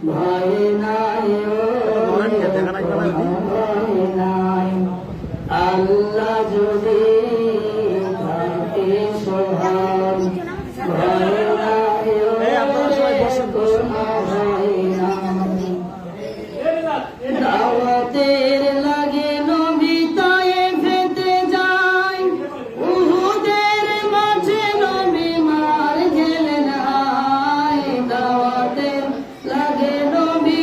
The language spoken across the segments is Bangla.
ভয় নাই আল্লাহ যদি থাকে সোহাগ ভয় নাই দাওয়াতের লাগে নবী তায়েফেতে যায় উহুদের মাঝে নবী মার খেলেন হায় দাওয়াতের লাগে নবী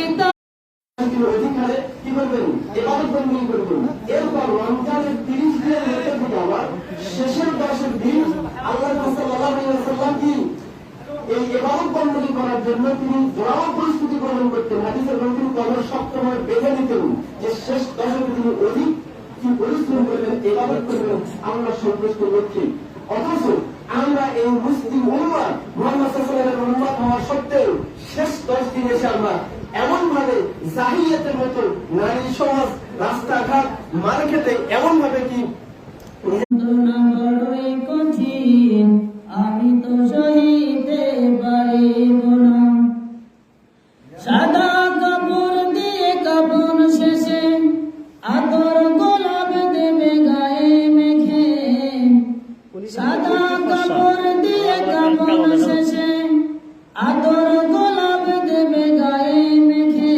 অধিকারে কি করবেন ইবাদত বন্দেগী করবেন এরপর রমজানের 30 দিনের মধ্যে আবার শেষের 10 দিন আল্লাহ সাল্লাল্লাহু আলাইহি ওয়াসাল্লাম কি এই ইবাদত বন্দেগী করার জন্য তিনি জোরালো পরিস্থিতি গ্রহণ করতেন হাদিসের মধ্যে কবর সবসময় বেঁধে নিতেন যে শেষ 10 দিন তিনি অধিক কি পরিশ্রম করবেন ইবাদত করবেন আল্লাহ সন্তুষ্ট লক্ষ্যে অথচ আমরা এই মুসলিম উম্মাহ মুহাম্মদ সাল্লাল্লাহু আলাইহি ওয়াসাল্লামের উম্মাহ হওয়া সত্ত্বেও শেষ 10 দিন এসে আমরা এমন ভাবে জাহিলিয়াতের মতো নারী সমাজ রাস্তাঘাট মার্কেটে এমন ভাবে কি কঠিন আমি তো সইতে পারিব না সাদা কাপড় দিয়ে কাপড় শেষে আতর গোলাপ দেবে গায়ে মেখে সাদা কাপড় দিয়ে কাপড় শেষে আতর গোলাপ দেবে গায়ে মেখে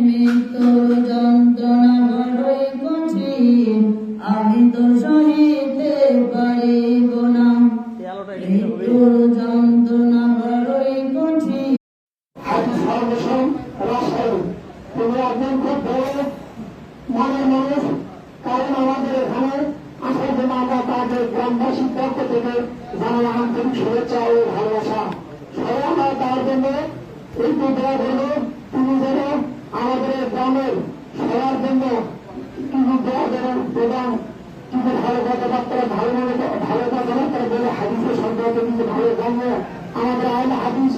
মৃত্যুর যন্ত্রণা বড়ই কঠিন আমি তো সহিতে পারিব না মৃত্যুর যন্ত্রণা বড়ই কঠিন মনের মানুষ কারণ আমাদের এখানে আসার জন্য আমরা তাদের গ্রামবাসীর পক্ষ থেকে জানাই আন্তরিক শুভেচ্ছা ও ভালোবাসা সবাই আমরা তার জন্য এই দোয়া করব তিনি যেন আমাদের গ্রামের সবার জন্য তিনি দোয়া দেবেন প্রদান কিন্তু ভালো কথাবার্তা ভালো কথাবার্তা বলে হাদিসের সম্পর্কে কিন্তু ভালো জানবো আমাদের আইন হাদিস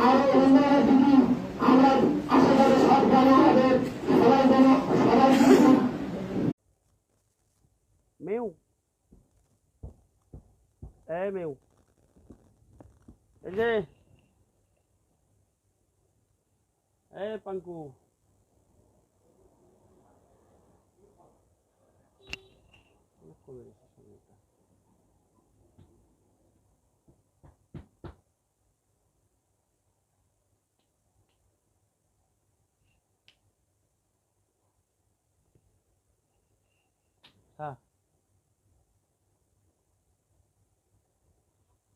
আরো উন্নয়নের দিকে আমরা আশা করি সব গ্রামে আমাদের সবাই যেন সবাই Meu. Meu. Pangku. Ah.